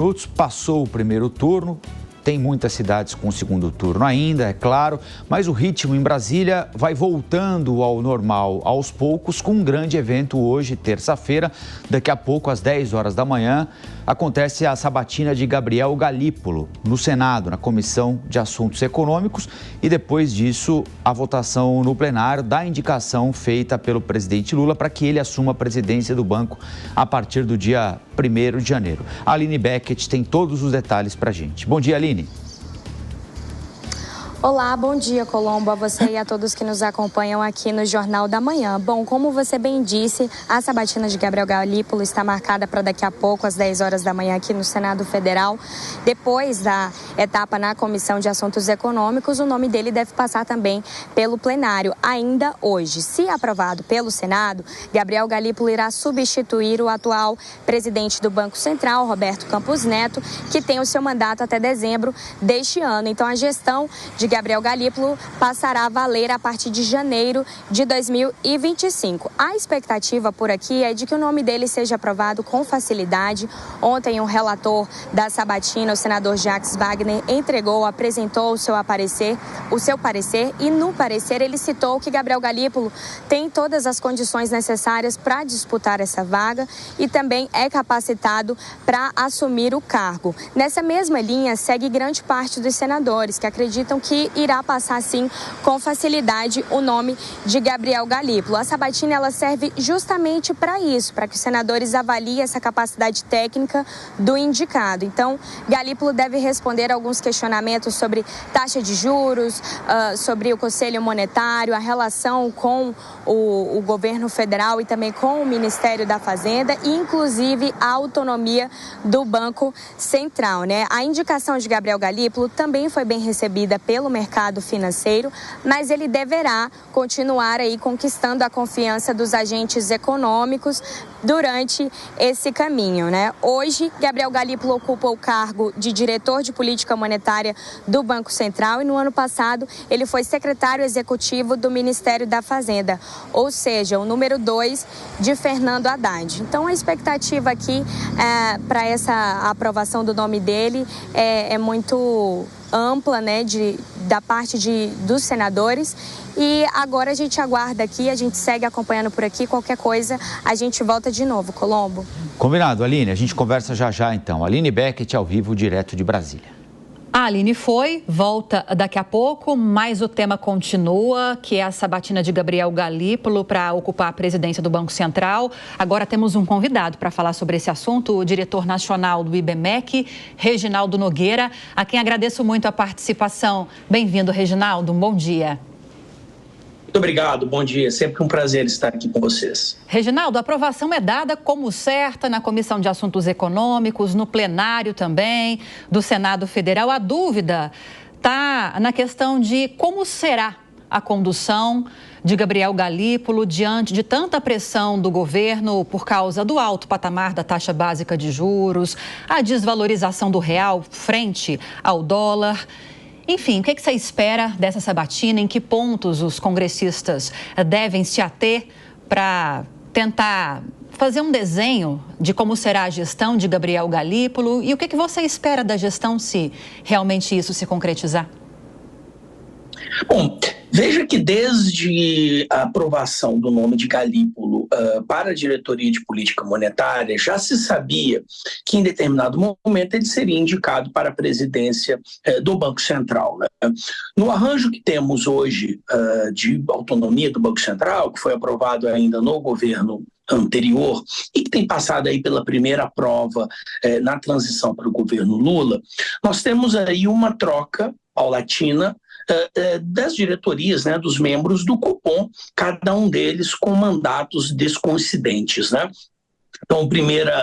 minutos, passou o primeiro turno. Tem muitas cidades com o segundo turno ainda, é claro, mas o ritmo em Brasília vai voltando ao normal aos poucos, com um grande evento hoje, terça-feira. Daqui a pouco, às 10 horas da manhã, acontece a sabatina de Gabriel Galípolo no Senado, na Comissão de Assuntos Econômicos, e depois disso, a votação no plenário da indicação feita pelo presidente Lula para que ele assuma a presidência do banco a partir do dia 1º de janeiro. A Aline Beckett tem todos os detalhes para a gente. Bom dia, Aline. Olá, bom dia, Colombo, a você e a todos que nos acompanham aqui no Jornal da Manhã. Bom, como você bem disse, a sabatina de Gabriel Galípolo está marcada para daqui a pouco, às 10 horas da manhã, aqui no Senado Federal. Depois da etapa na Comissão de Assuntos Econômicos, o nome dele deve passar também pelo plenário, ainda hoje. Se aprovado pelo Senado, Gabriel Galípolo irá substituir o atual presidente do Banco Central, Roberto Campos Neto, que tem o seu mandato até dezembro deste ano. Então, a gestão de Gabriel Galípolo passará a valer a partir de janeiro de 2025. A expectativa por aqui é de que o nome dele seja aprovado com facilidade. Ontem, um relator da sabatina, o senador Jacques Wagner, apresentou o seu parecer, e no parecer ele citou que Gabriel Galípolo tem todas as condições necessárias para disputar essa vaga e também é capacitado para assumir o cargo. Nessa mesma linha, segue grande parte dos senadores que acreditam que irá passar, sim, com facilidade o nome de Gabriel Galípolo. A sabatina, ela serve justamente para isso, para que os senadores avaliem essa capacidade técnica do indicado. Então, Galípolo deve responder alguns questionamentos sobre taxa de juros, sobre o Conselho Monetário, a relação com o governo federal e também com o Ministério da Fazenda e, inclusive, a autonomia do Banco Central, né? A indicação de Gabriel Galípolo também foi bem recebida pelo mercado financeiro, mas ele deverá continuar aí conquistando a confiança dos agentes econômicos durante esse caminho, né? Hoje, Gabriel Galípolo ocupa o cargo de diretor de política monetária do Banco Central e no ano passado ele foi secretário executivo do Ministério da Fazenda, ou seja, o número 2 de Fernando Haddad. Então, a expectativa aqui para essa aprovação do nome dele é muito ampla, né, da parte dos senadores. E agora a gente aguarda aqui, a gente segue acompanhando por aqui. Qualquer coisa, a gente volta de novo, Colombo. Combinado, Aline. A gente conversa já, então. Aline Beckett, ao vivo, direto de Brasília. A Aline volta daqui a pouco, mas o tema continua, que é a sabatina de Gabriel Galípolo para ocupar a presidência do Banco Central. Agora temos um convidado para falar sobre esse assunto, o diretor nacional do IBMEC, Reginaldo Nogueira, a quem agradeço muito a participação. Bem-vindo, Reginaldo, um bom dia. Muito obrigado, bom dia. Sempre um prazer estar aqui com vocês. Reginaldo, a aprovação é dada como certa na Comissão de Assuntos Econômicos, no plenário também, do Senado Federal. A dúvida está na questão de como será a condução de Gabriel Galípolo diante de tanta pressão do governo por causa do alto patamar da taxa básica de juros, a desvalorização do real frente ao dólar. Enfim, o que você espera dessa sabatina? Em que pontos os congressistas devem se ater para tentar fazer um desenho de como será a gestão de Gabriel Galípolo? E o que você espera da gestão se realmente isso se concretizar? Bom, veja que desde a aprovação do nome de Galípolo para a diretoria de política monetária, já se sabia que em determinado momento ele seria indicado para a presidência do Banco Central, né? No arranjo que temos hoje de autonomia do Banco Central, que foi aprovado ainda no governo anterior e que tem passado aí pela primeira prova na transição para o governo Lula, nós temos aí uma troca paulatina das diretorias, né, dos membros do Copom, cada um deles com mandatos descoincidentes, né? Então,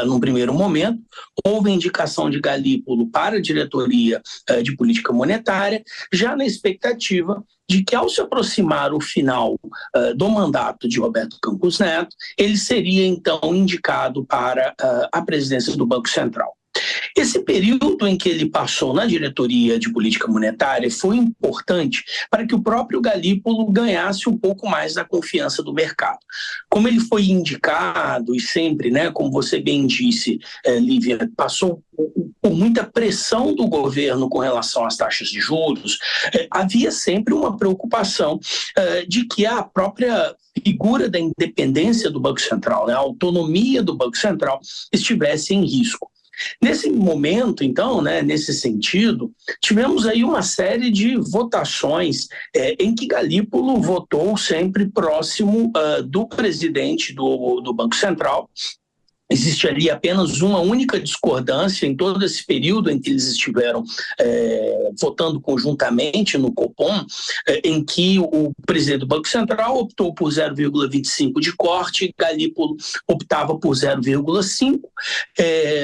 num primeiro momento, houve a indicação de Galípolo para a diretoria de política monetária, já na expectativa de que, ao se aproximar o final do mandato de Roberto Campos Neto, ele seria, então, indicado para a presidência do Banco Central. Esse período em que ele passou na diretoria de política monetária foi importante para que o próprio Galípolo ganhasse um pouco mais da confiança do mercado. Como ele foi indicado e sempre, né, como você bem disse, Lívia, passou por muita pressão do governo com relação às taxas de juros, havia sempre uma preocupação de que a própria figura da independência do Banco Central, né, a autonomia do Banco Central estivesse em risco. Nesse momento, então, né, nesse sentido, tivemos aí uma série de votações em que Galípolo votou sempre próximo do presidente do Banco Central. Existe ali apenas uma única discordância em todo esse período em que eles estiveram votando conjuntamente no Copom, em que o presidente do Banco Central optou por 0,25 de corte e Galípolo optava por 0,5,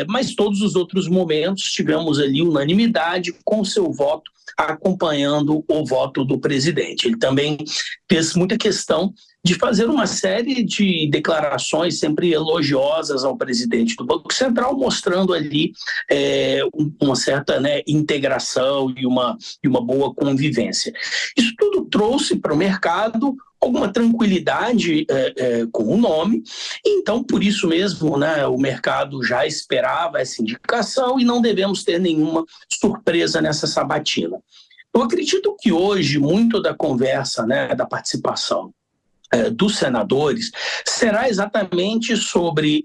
mas todos os outros momentos tivemos ali unanimidade com seu voto acompanhando o voto do presidente. Ele também fez muita questão de fazer uma série de declarações sempre elogiosas ao presidente do Banco Central, mostrando ali uma certa, né, integração e uma boa convivência. Isso tudo trouxe para o mercado alguma tranquilidade com o nome, então, por isso mesmo, né, o mercado já esperava essa indicação e não devemos ter nenhuma surpresa nessa sabatina. Eu acredito que hoje, muito da conversa, né, da participação dos senadores, será exatamente sobre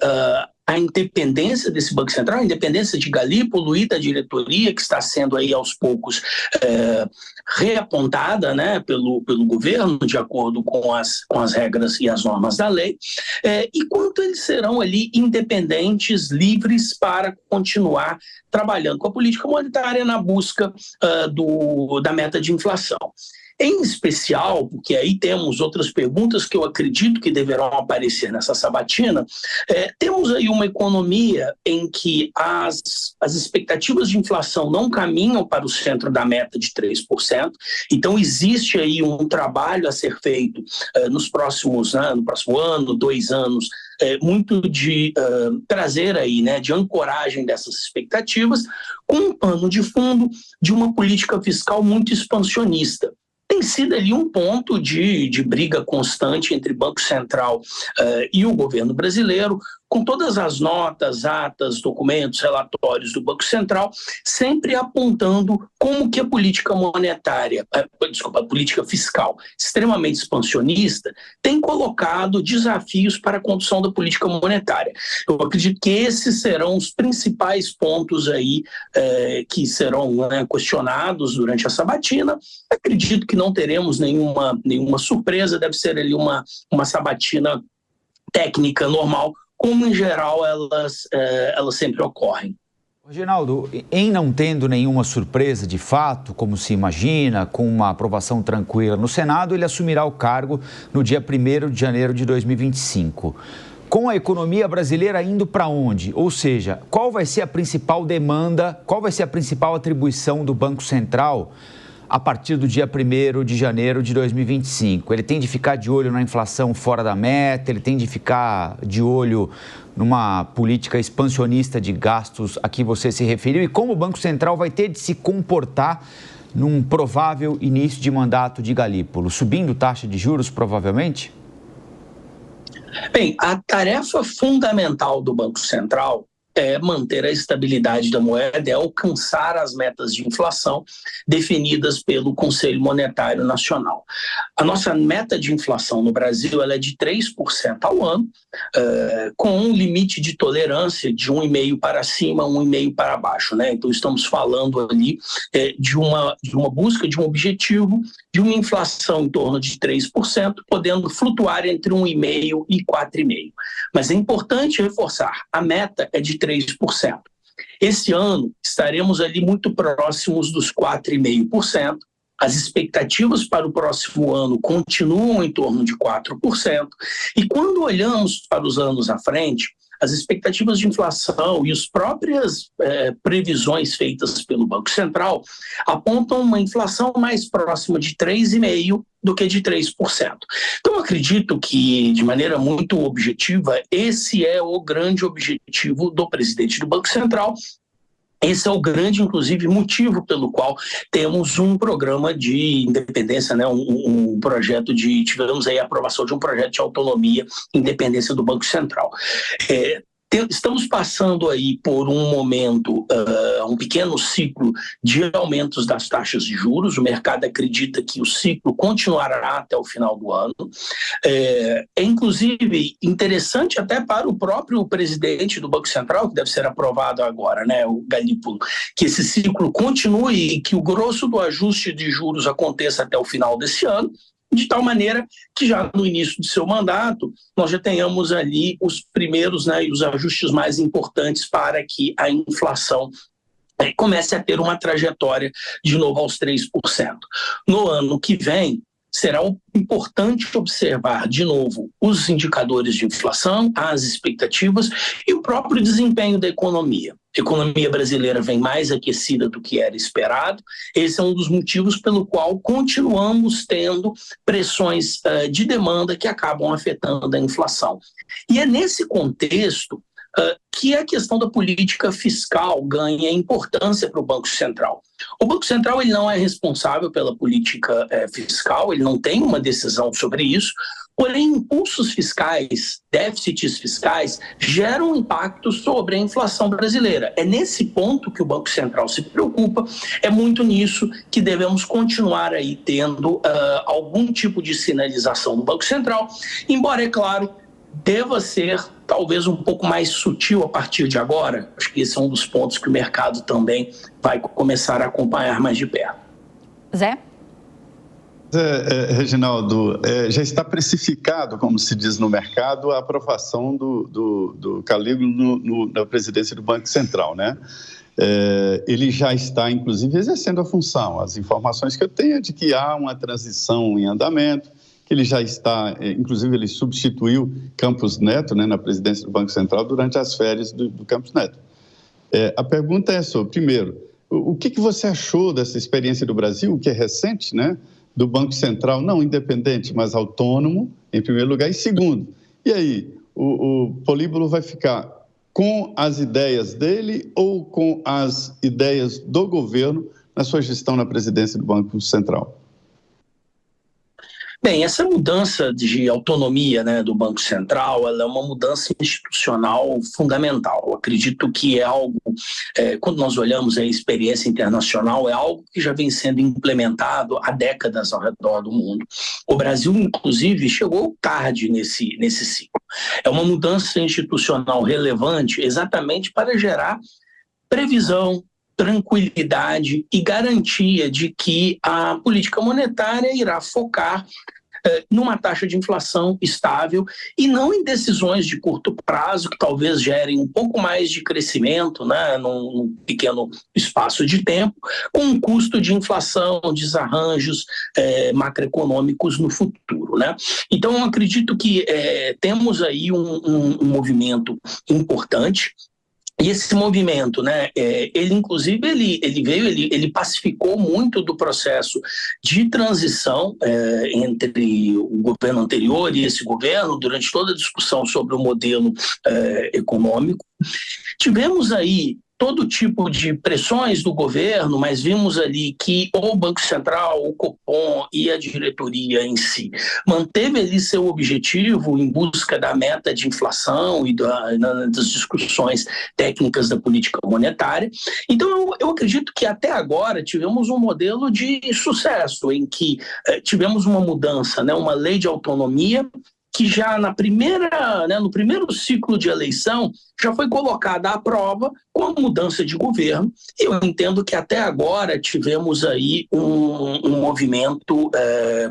a independência desse Banco Central, a independência de Galípolo e da diretoria, que está sendo aí aos poucos reapontada, né, pelo governo, de acordo com as regras e as normas da lei, e quanto eles serão ali independentes, livres para continuar trabalhando com a política monetária na busca da meta de inflação. Em especial, porque aí temos outras perguntas que eu acredito que deverão aparecer nessa sabatina, temos aí uma economia em que as expectativas de inflação não caminham para o centro da meta de 3%, então existe aí um trabalho a ser feito no próximo ano, 2 anos, muito de trazer aí, né, de ancoragem dessas expectativas, com um pano de fundo de uma política fiscal muito expansionista. Tem sido ali um ponto de briga constante entre Banco Central e o governo brasileiro, com todas as notas, atas, documentos, relatórios do Banco Central, sempre apontando como que a política a política fiscal extremamente expansionista tem colocado desafios para a condução da política monetária. Eu acredito que esses serão os principais pontos aí que serão, né, questionados durante a sabatina. Acredito que não teremos nenhuma surpresa, deve ser ali uma sabatina técnica normal, como em geral elas sempre ocorrem. Reginaldo, em não tendo nenhuma surpresa de fato, como se imagina, com uma aprovação tranquila no Senado, ele assumirá o cargo no dia 1º de janeiro de 2025. Com a economia brasileira indo para onde? Ou seja, qual vai ser a principal demanda, qual vai ser a principal atribuição do Banco Central a partir do dia 1º de janeiro de 2025? Ele tem de ficar de olho na inflação fora da meta, ele tem de ficar de olho numa política expansionista de gastos a que você se referiu, e como o Banco Central vai ter de se comportar num provável início de mandato de Galípolo? Subindo taxa de juros, provavelmente? Bem, a tarefa fundamental do Banco Central é manter a estabilidade da moeda, é alcançar as metas de inflação definidas pelo Conselho Monetário Nacional. A nossa meta de inflação no Brasil ela é de 3% ao ano, com um limite de tolerância de 1,5% para cima, 1,5% para baixo, né? Então estamos falando ali de uma busca de um objetivo de uma inflação em torno de 3%, podendo flutuar entre 1,5% e 4,5%. Mas é importante reforçar, a meta é de 3%. Esse ano estaremos ali muito próximos dos 4,5%. As expectativas para o próximo ano continuam em torno de 4%. E quando olhamos para os anos à frente, as expectativas de inflação e as próprias previsões feitas pelo Banco Central apontam uma inflação mais próxima de 3,5% do que de 3%. Então, eu acredito que, de maneira muito objetiva, esse é o grande objetivo do presidente do Banco Central, Esse é o grande, inclusive, motivo pelo qual temos um programa de independência, né? um projeto tivemos aí a aprovação de um projeto de autonomia e independência do Banco Central. Estamos passando aí por um momento, um pequeno ciclo de aumentos das taxas de juros. O mercado acredita que o ciclo continuará até o final do ano. É inclusive interessante até para o próprio presidente do Banco Central, que deve ser aprovado agora, né, o Galípolo, que esse ciclo continue e que o grosso do ajuste de juros aconteça até o final desse ano, de tal maneira que já no início de seu mandato nós já tenhamos ali os primeiros, né, e os ajustes mais importantes para que a inflação comece a ter uma trajetória de novo aos 3%. No ano que vem, será importante observar de novo os indicadores de inflação, as expectativas e o próprio desempenho da economia. A economia brasileira vem mais aquecida do que era esperado. Esse é um dos motivos pelo qual continuamos tendo pressões de demanda que acabam afetando a inflação. E é nesse contexto que a questão da política fiscal ganha importância para o Banco Central. O Banco Central ele não é responsável pela política fiscal, ele não tem uma decisão sobre isso, porém impulsos fiscais, déficits fiscais, geram impacto sobre a inflação brasileira. É nesse ponto que o Banco Central se preocupa, é muito nisso que devemos continuar aí tendo algum tipo de sinalização do Banco Central, embora, é claro, deva ser talvez um pouco mais sutil a partir de agora. Acho que esse é um dos pontos que o mercado também vai começar a acompanhar mais de perto. Zé? Reginaldo, já está precificado, como se diz no mercado, a aprovação do Calígula na presidência do Banco Central, né? Ele já está, inclusive, exercendo a função. As informações que eu tenho é de que há uma transição em andamento, que ele já está, inclusive ele substituiu Campos Neto, né, na presidência do Banco Central durante as férias do Campos Neto. A pergunta é sobre, primeiro, o que você achou dessa experiência do Brasil, que é recente, né, do Banco Central, não independente, mas autônomo, em primeiro lugar, e segundo, e aí, o Políbolo vai ficar com as ideias dele ou com as ideias do governo na sua gestão na presidência do Banco Central? Bem, essa mudança de autonomia, né, do Banco Central, ela é uma mudança institucional fundamental. Eu acredito que é algo, quando nós olhamos a experiência internacional, é algo que já vem sendo implementado há décadas ao redor do mundo. O Brasil, inclusive, chegou tarde nesse ciclo. É uma mudança institucional relevante exatamente para gerar previsão, tranquilidade e garantia de que a política monetária irá focar numa taxa de inflação estável e não em decisões de curto prazo que talvez gerem um pouco mais de crescimento, né, num pequeno espaço de tempo, com um custo de inflação, desarranjos macroeconômicos no futuro, né? Então, eu acredito que temos aí um movimento importante. E esse movimento, né, ele inclusive ele pacificou muito do processo de transição entre o governo anterior e esse governo durante toda a discussão sobre o modelo econômico. Tivemos aí todo tipo de pressões do governo, mas vimos ali que o Banco Central, o Copom e a diretoria em si manteve ali seu objetivo em busca da meta de inflação e das discussões técnicas da política monetária. Então, eu acredito que até agora tivemos um modelo de sucesso em que tivemos uma mudança, né, uma lei de autonomia que já no primeiro ciclo de eleição já foi colocada à prova com a mudança de governo. E eu entendo que até agora tivemos aí um movimento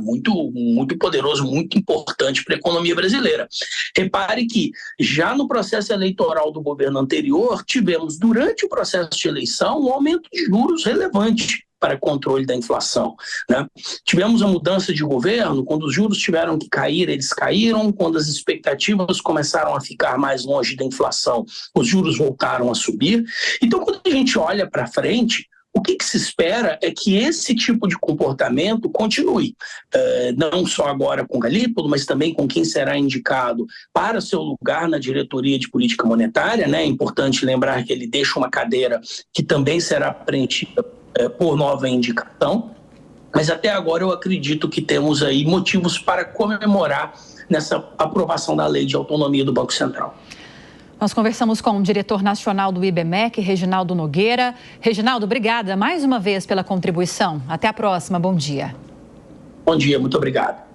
muito poderoso, muito importante para a economia brasileira. Repare que já no processo eleitoral do governo anterior, tivemos durante o processo de eleição um aumento de juros relevante para controle da inflação, né? Tivemos a mudança de governo, quando os juros tiveram que cair, eles caíram, quando as expectativas começaram a ficar mais longe da inflação, os juros voltaram a subir. Então, quando a gente olha para frente, o que se espera é que esse tipo de comportamento continue, não só agora com Galípolo, mas também com quem será indicado para seu lugar na diretoria de política monetária, né? É importante lembrar que ele deixa uma cadeira que também será preenchida por nova indicação, mas até agora eu acredito que temos aí motivos para comemorar nessa aprovação da lei de autonomia do Banco Central. Nós conversamos com o diretor nacional do IBMEC, Reginaldo Nogueira. Reginaldo, obrigada mais uma vez pela contribuição. Até a próxima, bom dia. Bom dia, muito obrigado.